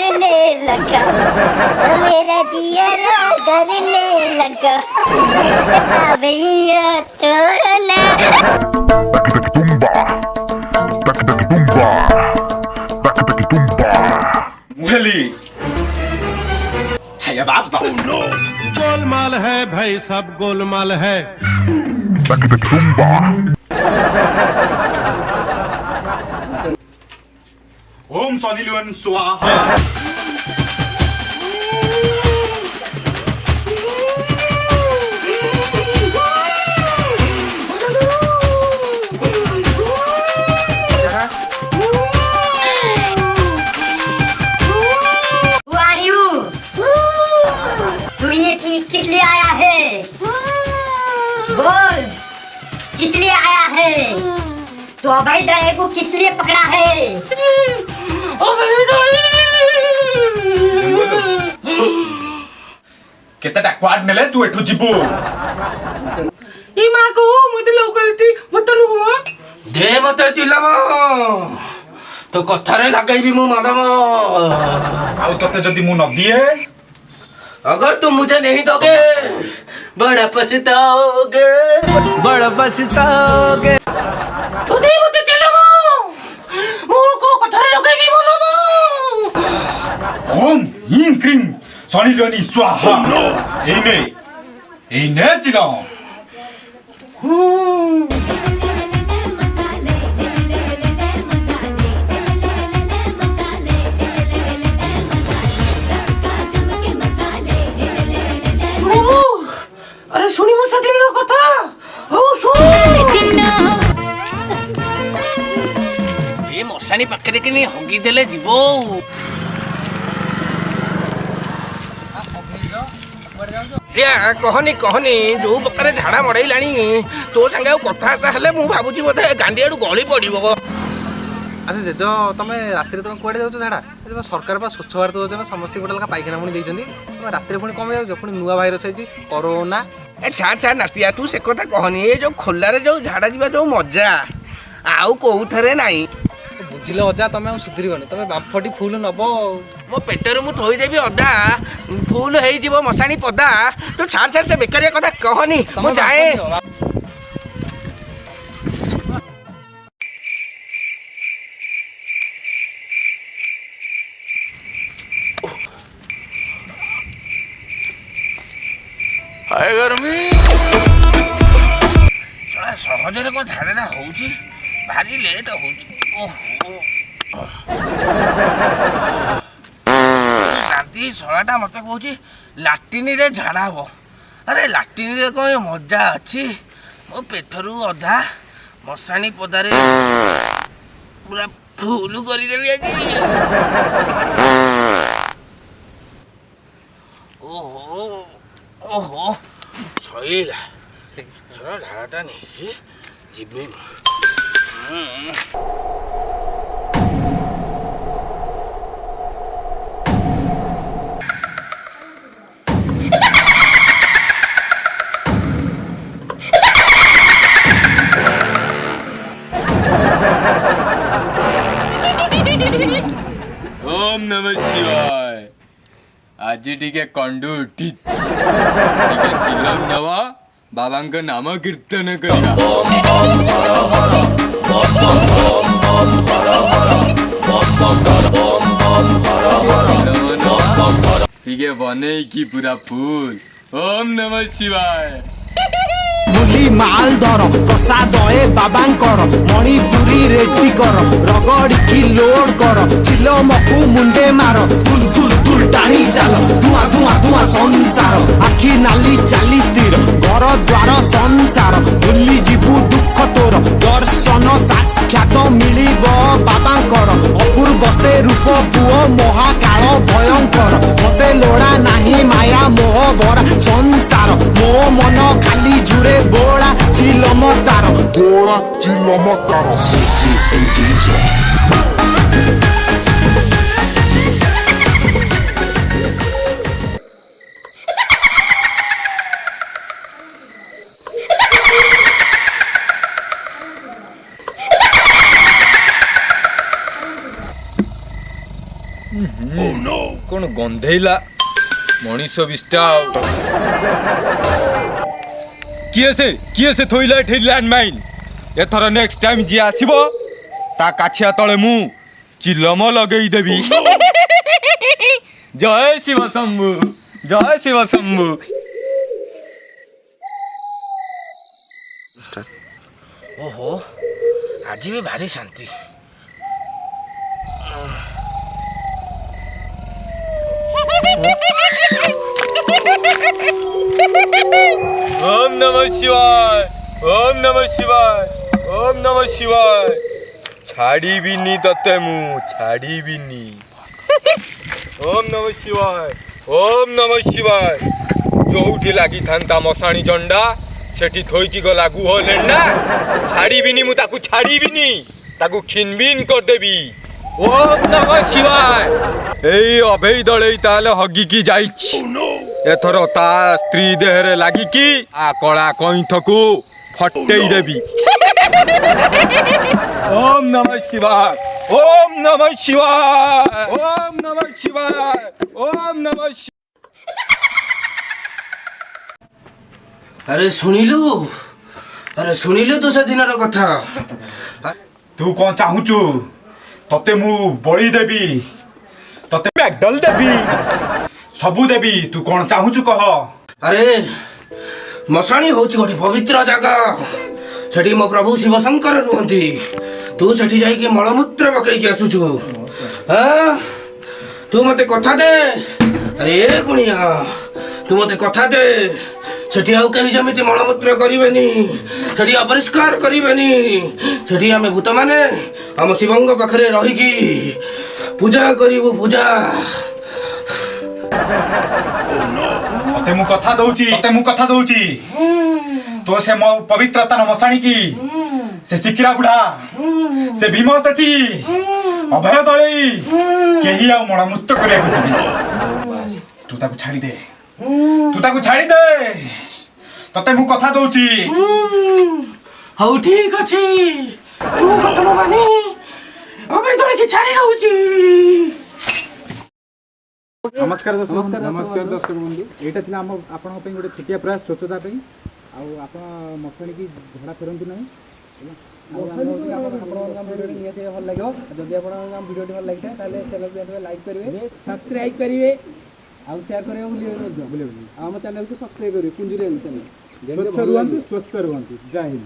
करने लगा, मेरा जियरा डरने लगा, भैया तोड़ना। मुहली गोलमाल है भाई, सब गोलमाल है। ओम सनी लियोन स्वाहा। किस लिए आया है? बोल, किस लिए आया है? तो अभय दड़े को किस लिए पकड़ा है? केतेटा क्वाड नेले तू एठू जिबू? ई मां को मते लोकलिटी मतनु हो दे मते चिल्लाबो तो कथारे लगाइबी मो मादाम। आउ तते जदी मु न दिए, अगर तुम मुझे नहीं दोगे बड़ा पछताओगे, बड़ा पछताओगे। तो दे मते चिल्लाबो मो को कथारे लगाइबी बोलबो। ओम हिम क्रीम सनी लियोन स्वाहा। एने चिलाओ। अरे सुनी मो सदिन रो कथा हो सुन ए मशानी पाखरे कि नहीं हगी देले जीवो। कहनी कहनी जो प्रकार झाड़ा मड़ाइलाणी तो संगे कथा हेले मु भाबुची बोधे गांडी आडू गली पड़ो। अच्छा जेज तुम राति तुम कौड़े जाऊँ झाड़ा? सरकार स्वच्छ भारत योजना समस्त गोटे लगा पाइखाना पुणी देती, तुम राति पुणी कम जाऊँ पुणी नुआ भाईरस है कोरोना। छाड़ छाड़ नातिया तू से कथा कहनी ये जो खोलारे जो झाड़ा जीवा जो मजा आउ कोउथरे नाही। बुझिल अजा तुम सुधरबनी, तुम बांफटी फुल नब मो पेटर मु थोईदेवी अदा फुल हो जीव मशाणी पदा। तू छाड़ छाड़ से बेकारिया कथा कहनी मु जाए। हाय गर्मी सहजरे को झाड़ा होची भारी लेट होची। राती सलाटा मत कहूँ लाट्रिन रे झाड़ा हम। अरे लाट्रिन रे कौन मजा अच्छी? मो पेटरू अधा मशाणी पदारे पूरा फुल करदेली आज। ओहो ओहो सईला झाड़ाटा नहीं जीवी। ओम नमः शिवाय। आज टिके कंडू टिच टिके चिल्लम नवा बाबा का नाम कीर्तन करिया। टिके बने की पूरा फूल। ओम नमः शिवाय। बुली माल दर प्रसाद ए बाबांकर मणिपुरी रेडी कर रगड़ी की लोड कर चिलो मकु मुंडे मार दुल दुल दुल टाणी चाल धुआं धुआं धुआं संसार आखि नाली चाली स्थिर घर द्वार संसार भूली जीवु दुख तोर दर्शन साक्षात मिलिब बाबांकर अपूर्व से रूप पुओ महाकाल भयंकर मते लोड़ा नाही माया मोह भरा संसार मो मन खाली जुरे बोला चिलमतार बोला चिलमतार सीसी एंडीजे। କଣ ଗନ୍ଧେଇଲା ମଣିଷ ବିଷ୍ଟା କିଏ ସେ ଥୋଇଲା ଏଠି ଲ୍ୟାଣ୍ଡମାଇନ୍ ଏଥର ନେକ୍ସଟ ଟାଇମ୍ ଯିଏ ଆସିବ ତା କାଛିଆ ତଳେ ମୁଁ ଚିଲମ ଲଗେଇଦେବି ଜୟ ଶିବ ଶମ୍ଭୁ ଜୟ ଶିବ ଶମ୍ଭୁ। ଓହୋ ଆଜି ବି ଭାରି ଶାନ୍ତି। ओम नमः शिवाय ओम नमः शिवाय ओम नमः शिवाय छाड़ीबिनी तते मु छाड़ीबिनी ओम नमः शिवाय ओम नमः शिवाय जोठी लागी थांता मसाणी चंडा सेठी थोइकी गला गुह लेंडा छाड़ीबिनी मु ताकू छाड़ीबिनी ताकू खिनबिन कर देबी ओम नमः शिवाय एई अभेई दळेई ताले हगिकी जाईछि एथर ता स्त्री देहरे लागिकी आ कला कइंथकू फटेई देबी ओम नमः शिवाय ओम नमः शिवाय ओम नमः शिवाय ओम नमः अरे शुणिलु तो से दिन कथा तू कौन चाहूचु तते मु बळी देबी तते मैकडल देबी सबू देबी तू कौन चाहूचु कह। अरे मशाणी होची गोटे पवित्र जगह सेठी मो प्रभु शिव शंकर रुहंती तू सेठी जाई कि मलमूत्र पकई के आसुचु हां तू मते कथा दे। अरे गुणिया तू मते कथा दे सेठी आउ कहीं जमिति मलमूत्र करिवेनी सेठी अपरिष्कार करिवेनी सेठी आमे भूत माने हम शिवंग पाखरे रही की पूजा करिवु पूजा। तते मु कथा दउची तो से मो पवित्र स्थान मसाणी की से सिकिरा बुढ़ा से भीम सेठी अभय दळई केही आ मणमूत्र करिया कुछबी तू ताकू छाड़ी दे तते मु कथा दउची हौ ठीक अछि तू कथा न मानी अबे तोरे की छाड़ी रहउची। नमस्कार दर्शक बंधु यहाँ था आपण गोटे छुटिया प्रयास स्वच्छता आप मशाणी की झड़ा फेरतु ना निहती भल लगे जदि आप भिडियो भल लगी था लाइक करेंगे सब्सक्राइब करेंगे आउ शेयर करेंगे भूलिए आम चैनल को सब्सक्राइब करेंगे पुंजी चैनल स्वच्छ रुहतु स्वस्थ रुहतु जय हिंद।